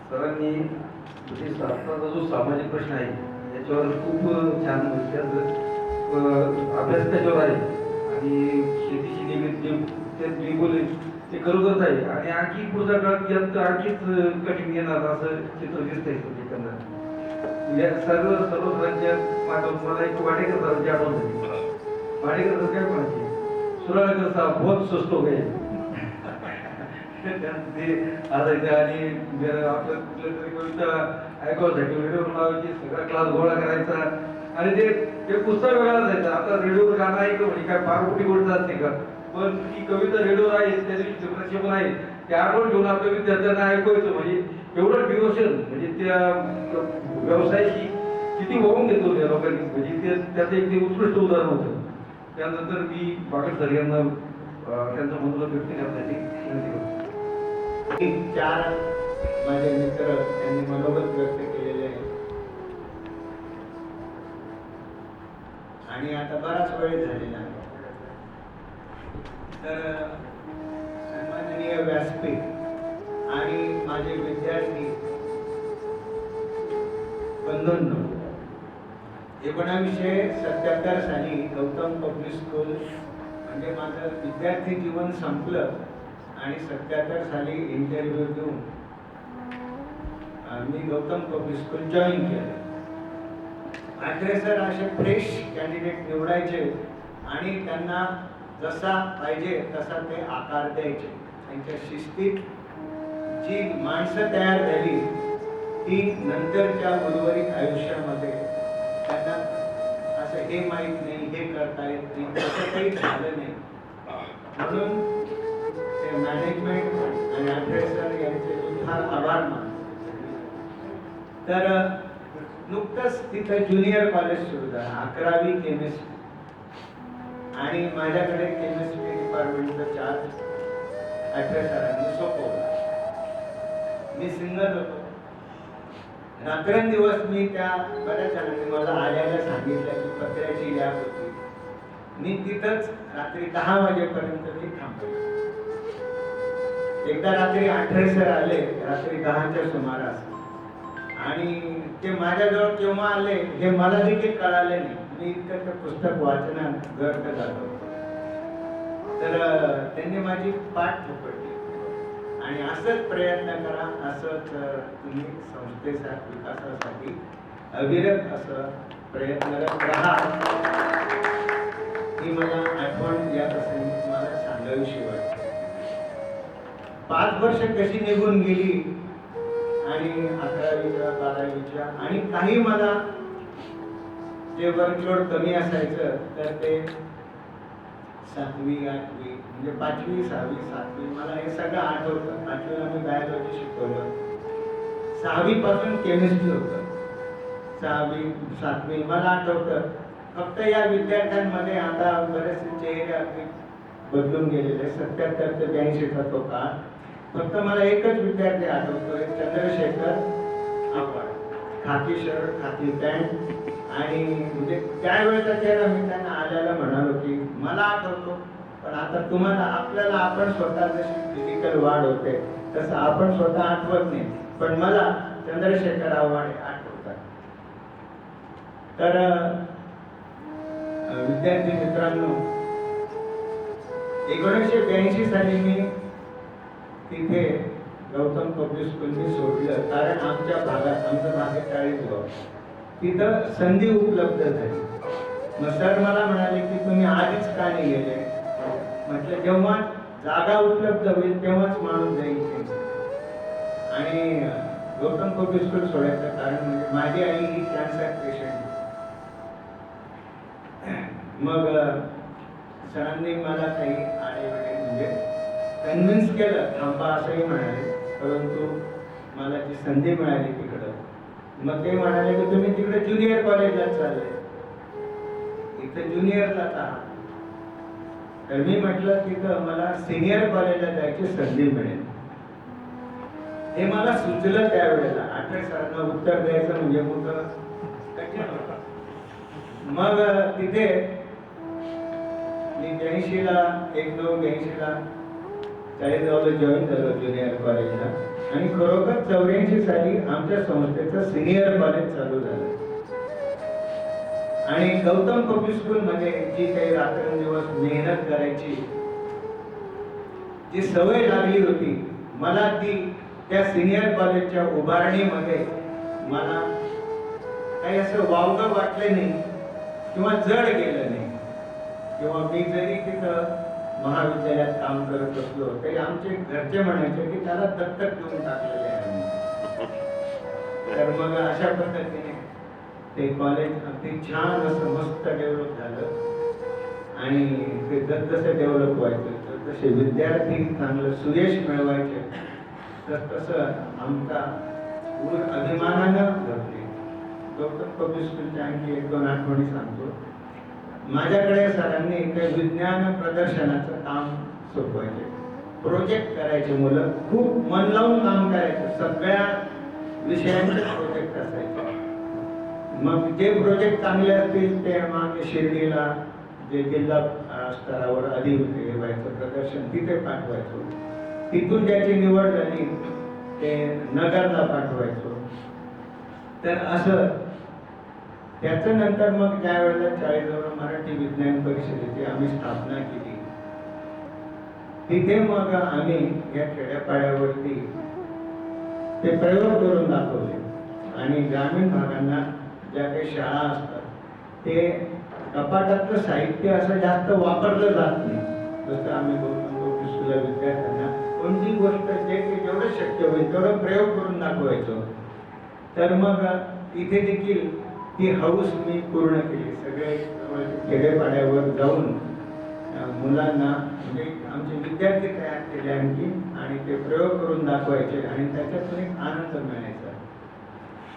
सरांनी म्हणजे शास्त्राचा जो सामाजिक प्रश्न आहे याच्यावर खूप छान अभ्यास त्याच्यावर आहे आणि शेतीशी निगडीत जे ते तुम्ही बोलले ते खरोखरच आहे आणि आणखी पुढच्या काळात यात आणखीच कठीण येणार असं चित्र दिसतंय एकंदर या सर्व सरांच्या माध्यमातून मला एक वाटेकर सरांची आठवण झाली. वाटेकर सर काय म्हणायचे, सुराळकर साहेब बहुत सुस्त हो गए. ते असायचं आणि आपलं कुठल्या तरी कविता ऐकवायसाठी रेडिओवर लावायची, सगळा क्लास गोळा करायचा आणि ते पुस्तक वेगळा असायचं. आता रेडिओवर गाणं ऐकलं म्हणजे काय फार मोठी गोष्ट असते का, पण ती कविता रेडिओवर आहे, त्या दिवशी प्रक्षेपण आहे, ते आठवण ठेवून आपल्या विद्यार्थ्यांना ऐकवायचं. म्हणजे एवढं डिवोशन म्हणजे त्या व्यवसायाशी किती वाहून घेतो त्या लोकांनी, म्हणजे त्याचं एक ते उत्कृष्ट उदाहरण होतं. त्यानंतर मी बागड सर यांना त्यांचं मनोगत व्यक्त करण्यासाठी विनंती करतो. चार माझे मित्र त्यांनी मनोगत व्यक्त केलेले आहे आणि आता बराच वेळ झालेला आहे. तर सन्माननीय व्यासपीठ आणि माझे विद्यार्थी बंधूंनो, 1977 साली गौतम पब्लिक स्कूल म्हणजे माझं विद्यार्थी जीवन संपलं आणि 77 साली इंटरव्ह्यू देऊन मी गौतम पब्लिक स्कूल जॉईन केलं. आठरे सर असे फ्रेश कॅन्डिडेट निवडायचे आणि त्यांना जसा पाहिजे तसा ते आकार द्यायचे. त्यांच्या शिस्तीत जी माणसं तयार झाली ती नंतरच्या उर्वरित आयुष्यामध्ये त्यांना असं हे माहीत नाही, हे करता येत नाही, असं काही झालं नाही. म्हणून ते मॅनेजमेंट आणि आठरे सर यांचे फार आभार मानतो. तर नुकतंच तिथं ज्युनियर कॉलेज सुरू झालं, 11वी केमिस्ट्री, आणि माझ्याकडे केमिस्ट्री डिपार्टमेंटचा चार्ज आठरे सरांनी सोपवला. मी सिंगल होतो. रात्रंदिवस मी त्या बऱ्याच जणांनी मला आल्याला सांगितलं की पत्र्याची लॅब होती. मी तिथंच रात्री 10 वाजेपर्यंत मी थांबलो. एकदा रात्री आठरे सर आले रात्री 10च्या सुमारास आणि ते माझ्याजवळ केव्हा आले हे मला देखील कळाले नाही. मी इतकं ते पुस्तक वाचनात गर्द झालो. तर त्यांनी माझी पाठ थोपटली आणि असंच प्रयत्न करा, असंच तुम्ही संस्थेच्या विकासासाठी अविरत असं प्रयत्नरत राहा, ही मला आठवण या प्रसंगी मला सांगावीशी वाटते. 5 वर्ष कशी निघून गेली आणि 11वीच्या 12वीच्या आणि काही मला जे वर्कलोड कमी असायचं तर ते 7वी 8वी म्हणजे 5वी 6वी 7वी मला हे सगळं आठवतं. 5वीला मी बायोलॉजी शिकवलं, 6वी पासून केमिस्ट्री होतं, 6वी 7वी मला आठवतं. फक्त या विद्यार्थ्यांमध्ये आता बरेचसे चेहरे अगदी बदलून गेलेले. 77 ते 82 तो काळ. फक्त मला एकच विद्यार्थी आठवतोय, चंद्रशेखर आव्हाड. खाकी शर्ट, खाकी पॅन्ट आणि म्हणजे त्यावेळेचा चेहरा मी त्यांना आल्याला म्हणालो की मला आठवतो, पण आता तुम्हाला आपल्याला आपण स्वतः जशी फिजिकल वाढ होते तसं आपण स्वतः आठवत नाही, पण मला चंद्रशेखर आव्हाड आठवतात. तर विद्यार्थी मित्रांनो, 1982 साली मी तिथे गौतम पब्लिक स्कूल मी सोडलं, कारण आमच्या भागात, आमचं भाग 40 गाव, तिथं संधी उपलब्ध झाली. मग सर मला म्हणाले की तुम्ही आधीच का नाही गेले. म्हटलं जेव्हा जागा उपलब्ध होईल तेव्हाच माणूस जाईल. आणि गौतम पब्लिक स्कूल सोडायचं कारण म्हणजे माझी आई ही कॅन्सर पेशंट. मग सरांनी मला काही आडेवेळे म्हणजे कन्व्हिन्स केलं, थांबा असंही म्हणाले, परंतु मला जी संधी मिळाली तिकडं, मग ते म्हणाले की तुम्ही तिकडे ज्युनियर कॉलेजला चालले, इथं ज्युनियरलाच आहात. तर मी म्हटलं तिथं मला सिनियर कॉलेजला जायची संधी मिळेल. हे मला सुचलं त्यावेळेला. आठरे सरांना उत्तर द्यायचं म्हणजे मोठं कठीण होतं. मग तिथे मी 82ला 1982ला 40 गावला जॉईन झालो ज्युनियर कॉलेजला. आणि खरोखर 84 साली आमच्या संस्थेचं सिनियर कॉलेज चालू झालं. आणि गौतम पब्लिक स्कूल मध्ये जी काही रात्रंदिवस मेहनत करायची जी सवय लागली होती मला, ती त्या सिनियर कॉलेजच्या उभारणीमध्ये मला काही असं वावगं वाटलं नाही किंवा जड गेलं नाही. किंवा मी जरी तिथं महाविद्यालयात काम करत असलो तरी आमचे घरचे म्हणायचे की त्याला दत्तक देऊन टाकलेले आहे. तर मग अशा पद्धतीने ते कॉलेज अगदी छान असं मस्त डेव्हलप झालं. आणि ते जसं डेव्हलप व्हायचं तर तसे विद्यार्थी चांगलं सुयश मिळवायचे तसं आमचा ऊर अभिमानानं घडते. गौतम पब्लिक स्कूलच्या आणखी 1-2 आठवणी सांगतो. माझ्याकडे सरांनी एक विज्ञान प्रदर्शनाचं काम सोपवायचे. प्रोजेक्ट करायचे, मुलं खूप मन लावून काम करायचं. सगळ्या विषयांचे प्रोजेक्ट असायचे. मग जे प्रोजेक्ट चांगले असतील ते आम्ही शिर्डीला जे जिल्हा स्तरावर अधिवेशन व्हायचं प्रदर्शन तिथे पाठवायचो. तिथून ज्याची निवड झाली ते नगरला पाठवायचो. तर असं त्याचं नंतर मग ज्या वेळेला 40 मराठी विज्ञान परिषदेची आम्ही स्थापना केली, तिथे मग आम्ही या खेड्यापाड्यावरती ते प्रयोग करून दाखवले. आणि ग्रामीण भागांना ज्या काही शाळा असतात ते कपाटातलं साहित्य असं जास्त वापरलं जात नाही. जसं आम्ही बोलतो विद्यार्थ्यांना कोणती गोष्ट जेवढं शक्य होईल तेवढं प्रयोग करून दाखवायचो. तर मग इथे देखील ती हौस मी पूर्ण केली. सगळे खेडेपाड्यावर जाऊन मुलांना म्हणजे आमचे विद्यार्थी तयार केले आणखी आणि ते प्रयोग करून दाखवायचे आणि त्याच्यातून एक आनंद मिळायचा.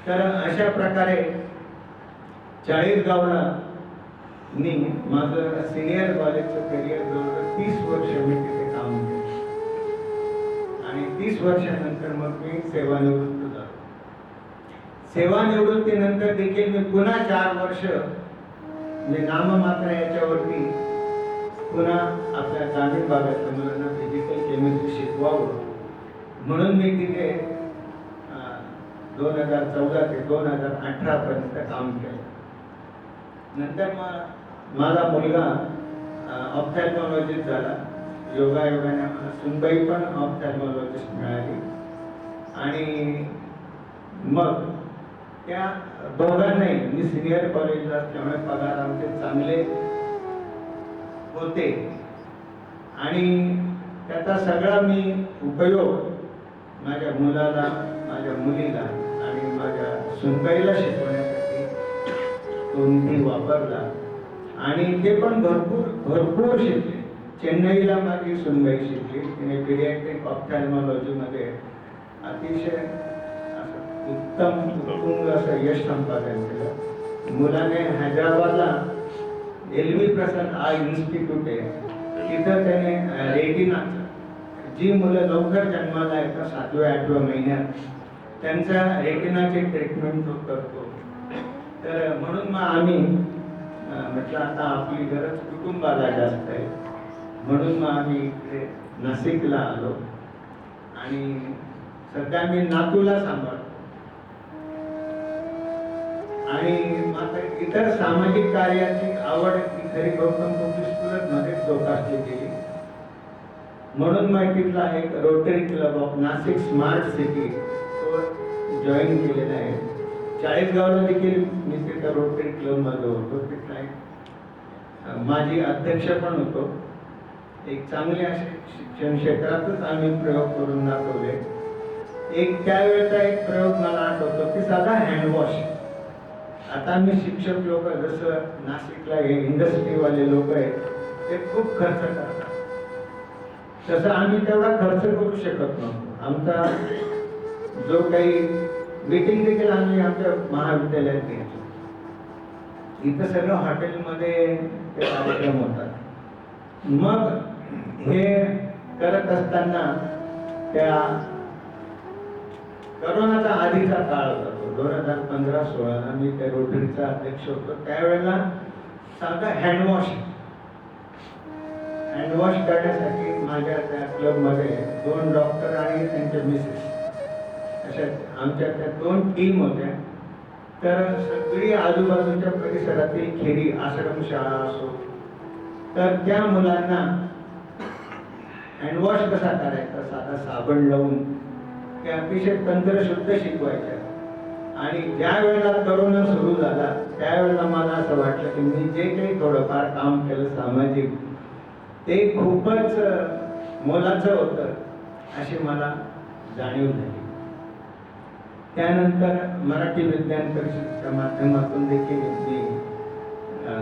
तर अशा प्रकारे 40गावला मी माझं सिनियर कॉलेजचं करिअर जवळजवळ 30 वर्ष मी तिथे काम केलं. आणि 30 वर्षानंतर मग मी सेवानिवृत्त झालो. सेवानिवृत्तीनंतर देखील मी पुन्हा 4 वर्ष म्हणजे नाममात्र याच्यावरती पुन्हा आपल्या ग्रामीण भागातल्या मुलांना फिजिकल केमिस्ट्री शिकवावं म्हणून मी तिथे 2014 ते 2018 पर्यंत काम केलं. नंतर मग माझा मुलगा ऑप्थॅल्मॉलॉजिस्ट झाला. योगायोगाने मला सुनबाई पण ऑप्थॅल्मॉलॉजिस्ट मिळाली. आणि मग त्या दोघांनाही मी सिनियर कॉलेजला असल्यामुळे पगार आमचे चांगले होते आणि त्याचा सगळा मी उपयोग माझ्या मुलाला, माझ्या मुलीला आणि माझ्या सुनबाईला शिकवण्यासाठी तो निधी वापरला. आणि ते पण भरपूर शिकले. चेन्नईला माझी सुनबाई शिकली. तिने पिडियाट्रिक ऑप्थॅल्मॉलॉजीमध्ये अतिशय उत्तम उत्तुंग असं यश संपादन केलं. मुलाने हैदराबादला LV प्रसाद आय इन्स्टिट्यूट आहे, तिथं त्याने रेटिनाचं जी मुलं लवकर जन्माला येतात 7व्या-8व्या महिन्यात त्यांचा रेटिनाची ट्रीटमेंट तो करतो. तर म्हणून मग आम्ही म्हटलं आता आपली गरज कुटुंबाला जास्त आहे म्हणून मग आम्ही इकडे नाशिकला आलो. आणि सध्या मी नातूला सांभाळतो. आणि मात्र इतर सामाजिक कार्याची आवड ही खरी गौतम पब्लिक स्कूलमध्ये जोपासली गेली. म्हणून मग तिथला एक rotary club of Nashik smart city तो जॉईन केलेला आहे. 40गावला देखील मी तिथं रोटरी क्लबमध्ये होतो. तिथला एक माझी अध्यक्ष पण होतो. एक चांगले असे शिक्षण क्षेत्रातच आम्ही प्रयोग करून दाखवले. एक त्यावेळेचा एक प्रयोग मला आठवतो की साधा हँडवॉश. आता मी शिक्षक लोक जसं नाशिकला हे इंडस्ट्रीवाले लोक आहेत ते खूप खर्च करतात, तसं आम्ही तेवढा खर्च करू शकत नव्हतो. आमचा जो काही मीटिंग देखील आम्ही आमच्या महाविद्यालयात घ्यायचो. इथं सगळं हॉटेलमध्ये ते कार्यक्रम होतात. मग हे करत असताना त्या करोनाचा आधीचा काळ होता. 2015-16ला मी त्या रोटरीचा अध्यक्ष होतो. त्यावेळेला साधा हँडवॉश करण्यासाठी माझ्या त्या क्लबमध्ये 2 डॉक्टर आणि त्यांचे मिसेस अशा आमच्या त्या 2 टीम होत्या. तर सगळी आजूबाजूच्या परिसरातील खेडी आश्रमशाळा असो तर त्या मुलांना हँडवॉश कसा करायचा साधा साबण लावून ते अतिशय तंत्रशुद्ध शिकवायच्या. आणि ज्या वेळेला करोना सुरू झाला त्यावेळेला मला असं वाटलं की मी जे काही थोडंफार काम केलं सामाजिक ते खूपच मोलाचं होतं अशी मला जाणीव झाली. त्यानंतर मराठी विज्ञान परिषदेच्या माध्यमातून देखील मी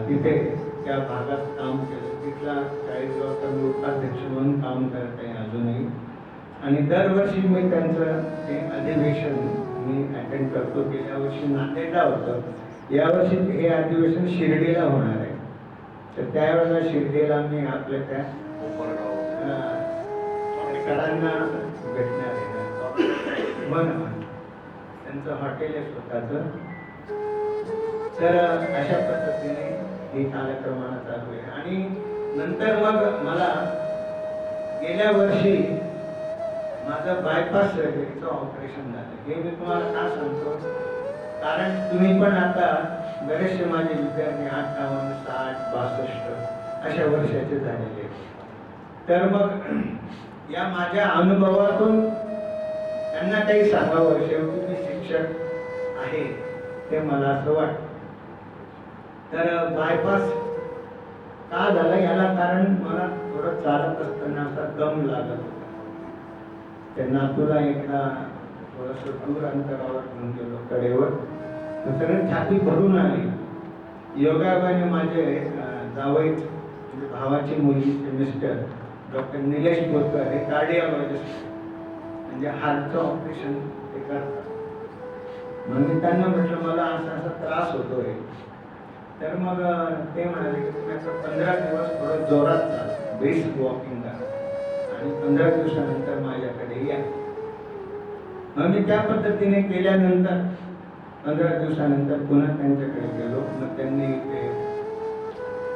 तिथे त्या भागात काम केलं. तिथला 40 वर्ष मी उपाध्यक्ष म्हणून काम करत आहे अजूनही. आणि दरवर्षी मी त्यांचं ते अधिवेशन मी अटेंड करतो. गेल्या वर्षी नांदेडला होतं, यावर्षी हे अधिवेशन शिर्डीला होणार आहे. तर त्यावेळेला शिर्डीला मी आपल्या त्या सरांना भेटणार आहे. मन त्यांचं हॉटेल आहे स्वतःचं. तर अशा पद्धतीने ही कालक्रमानं चालू आहे. आणि नंतर मग मला गेल्या वर्षी माझं बायपास सर्जरीचं ऑपरेशन झालं. हे मी तुम्हाला का सांगतो, कारण तुम्ही पण आता बरेचसे माझे विद्यार्थी 58, 60, 62 अशा वर्षाचे झालेले आहेत. तर मग या माझ्या अनुभवातून त्यांना काही सांगावं. शेवटी मी शिक्षक आहे ते मला असं वाटतं. तर बायपास का झाला याला कारण मला थोडं चालत असताना असा दम लागत होता. त्यांना तुला एकदा थोडस दूर अंतरावर घेऊन गेलो कडेवर, तर सगळं छाती भरून आली. योगायोगाने माझे जावई म्हणजे भावाची मुलीचे मिस्टर डॉक्टर निलेश बोरकर हे कार्डिओलॉजिस्ट म्हणजे हार्टचं ऑपरेशन ते करतात. मग मी त्यांना म्हटलं मला असा असा त्रास होतोय. तर मग ते म्हणाले की तुम्ही आता 15 दिवस थोडं जोरात चाल, ब्रिस्क वॉकिंग करा आणि 15 दिवसानंतर माझ्याकडे या. मग मी त्या पद्धतीने केल्यानंतर 15 दिवसानंतर पुन्हा त्यांच्याकडे गेलो. मग त्यांनी ते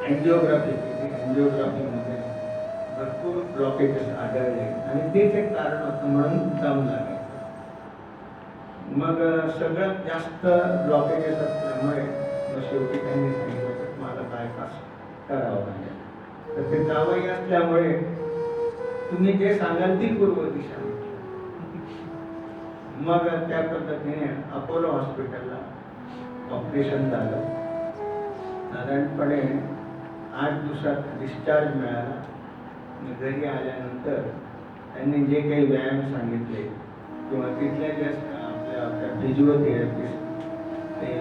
अँजिओग्राफी केली. अँजिओग्राफीमध्ये भरपूर ब्लॉकेजेस आढळले आणि तेच एक कारण होतं म्हणून दम लागले. मग सगळ्यात जास्त ब्लॉकेजेस असल्यामुळे मग शेवटी त्यांनी सांगितलं की मला बायपास करावं लागेल. तर ते जावई असल्यामुळे तुम्ही जे सांगाल ती पूर्व दिशा. मग त्या पद्धतीने अपोलो हॉस्पिटलला ऑपरेशन झालं. साधारणपणे 8 दिवसात डिस्चार्ज मिळाला. घरी आल्यानंतर त्यांनी जे काही व्यायाम सांगितले किंवा तिथल्या जे आपल्या फिजिओथेरपिस्ट ते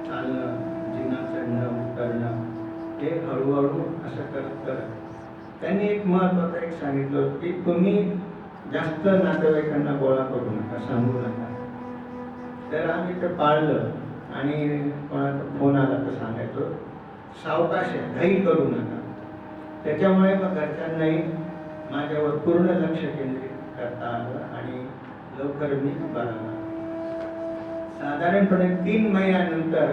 चालणं, जिना चढणं उतरणं हे हळूहळू असं करत करत त्यांनी एक महत्त्वाचं एक सांगितलं होतं की तुम्ही जास्त नातेवाईकांना गोळा करू नका, सांगू नका. तर आम्ही ते पाळलं. आणि कोणाचा फोन आला तर सांगायचो सावकाश आहे, घाई करू नका. त्याच्यामुळे मग घरच्यांनाही माझ्यावर पूर्ण लक्ष केंद्रित करता आलं आणि लवकर मी बरा झालो. साधारणपणे 3 महिन्यानंतर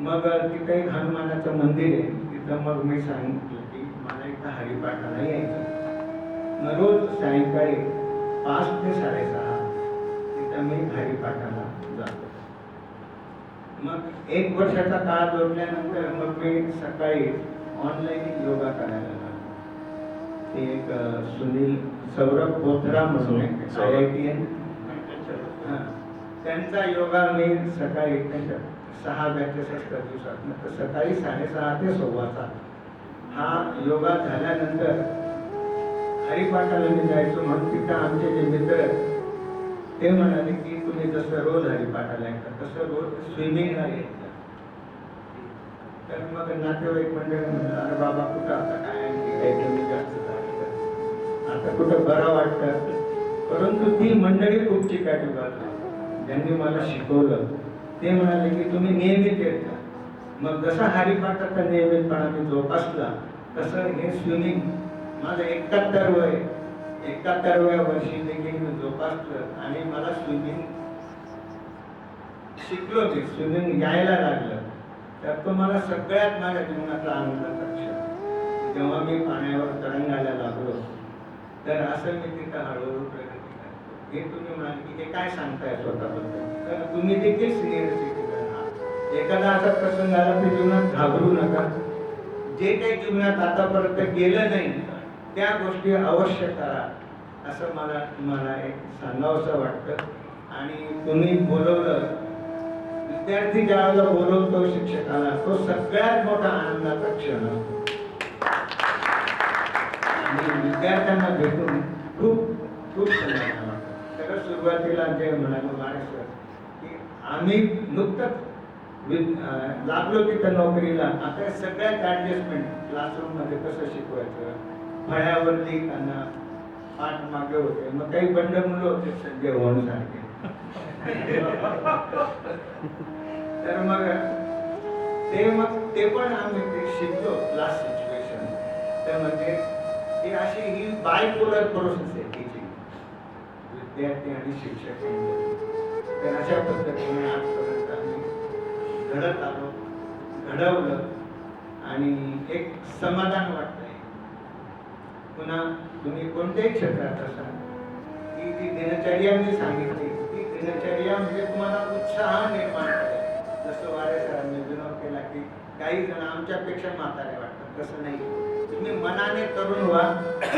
मग तिथे एक हनुमानाचं मंदिर आहे. तिथं मग मी सांगितलं की मला इथं हरिपाठाला यायचं. मग रोज सायंकाळी 5 ते 6:30 तिथं मी हरिपाठाला जातो. मग 1 वर्षाचा काळ जोडल्यानंतर मग मी सकाळी ऑनलाईन योगा करायला लागलो. ते एक सुनील सौरभ बोथरा म्हणून IITN त्यांचा योगा मी सकाळी 6 बॅचेस असतात दिवसात. तर सकाळी 6:30 ते 7:15 हा योगा झाल्यानंतर हरिपाठाला मी जायचो. म्हणून तिथं आमचे जे मित्र ते म्हणाले की तुम्ही जसं रोज हरिपाठाला येतात तसं रोज स्विमिंगला यायचं. तर मग नातेवाईक मंडळी म्हणलं अरे बाबा कुठं आता काय आणखी काही कमी जास्त झालं, आता कुठं बरं वाटतं. परंतु ती मंडळी खूप चिकाटी करतात. ज्यांनी मला शिकवलं ते म्हणाले की तुम्ही नियमित येत जा. मग जसा हरिपाठाचा नियमितपणा मी जोपासला तसं हे स्विमिंग माझं 71 वय 71व्या वर्षी देखील मी जोपासलं आणि मला स्विमिंग शिकलो. मी स्विमिंग यायला लागलं. तर तो मला सगळ्यात माझ्या जीवनातला आनंदाचा क्षण. जेव्हा मी पाण्यावर तरंगायला लागलो तर असं मी तिथं हळूहळू प्रगती करतो. हे तुम्ही म्हणाल की हे काय सांगताय स्वतःबद्दल, तर तुम्ही देखील सिनियर सिटीजन आहात. एखादा असा प्रसंग आला तर जीवनात घाबरू नका. जे काही जीवनात आतापर्यंत गेलं नाही त्या गोष्टी अवश्य करा, असं मला तुम्हाला एक सांगावंसं वाटतं. आणि तुम्ही बोलवलं, विद्यार्थी ज्यावेळेला बोलवतो शिक्षकाला, तो सगळ्यात मोठा आनंदाचा क्षण असतो. आणि विद्यार्थ्यांना भेटून खूप खूप समाधान वाटतं. तर सुरुवातीला जे म्हणालो माने सर की आम्ही नुकतंच लागलो तिथं नोकरीला, आता सगळ्यात ऍडजस्टमेंट क्लासरूम मध्ये कसं शिकवायचं, फळ्यावरती त्यांना पाठ मागे होते, मग काही बंड मुलं होते संजय ओण सारखे. तर मग ते पण आम्ही ते शिकलो क्लास सिच्युएशन. तर म्हणजे ही अशी ही बायपोलर प्रोसेस आहे टीचिंग, विद्यार्थी आणि शिक्षक यांच्यात. तर अशा पद्धतीने आजपर्यंत आम्ही घडत आलो, घडवलं आणि एक समाधान वाटतंय. पुन्हा तुम्ही कोणत्याही क्षेत्रात असाल, ही जी दिनचर्या मी सांगितली, ती दिनचर्या म्हणजे तुम्हाला उत्साह निर्माण करेल. जसं वारे सरांनी विनोद केला की काही जण आमच्यापेक्षा म्हातारे वाटतात, तसं नाही. तुम्ही मनाने तरुण व्हा,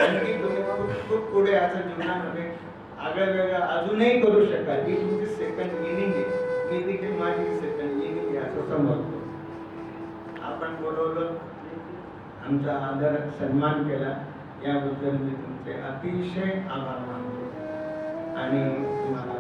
आणखी तुम्ही खूप खूप पुढे असं जीवनामध्ये आगळं वेगळं अजूनही करू शकाल. ही तुमची सेकंड इनिंग आहे. मी देखील माझी सेकंड इनिंग आहे असं समजतो. आपण बोलवलं, आमचा आदर सन्मान केला, याबद्दल मी तुमचे अतिशय आभार मानतो. आणि तुम्हाला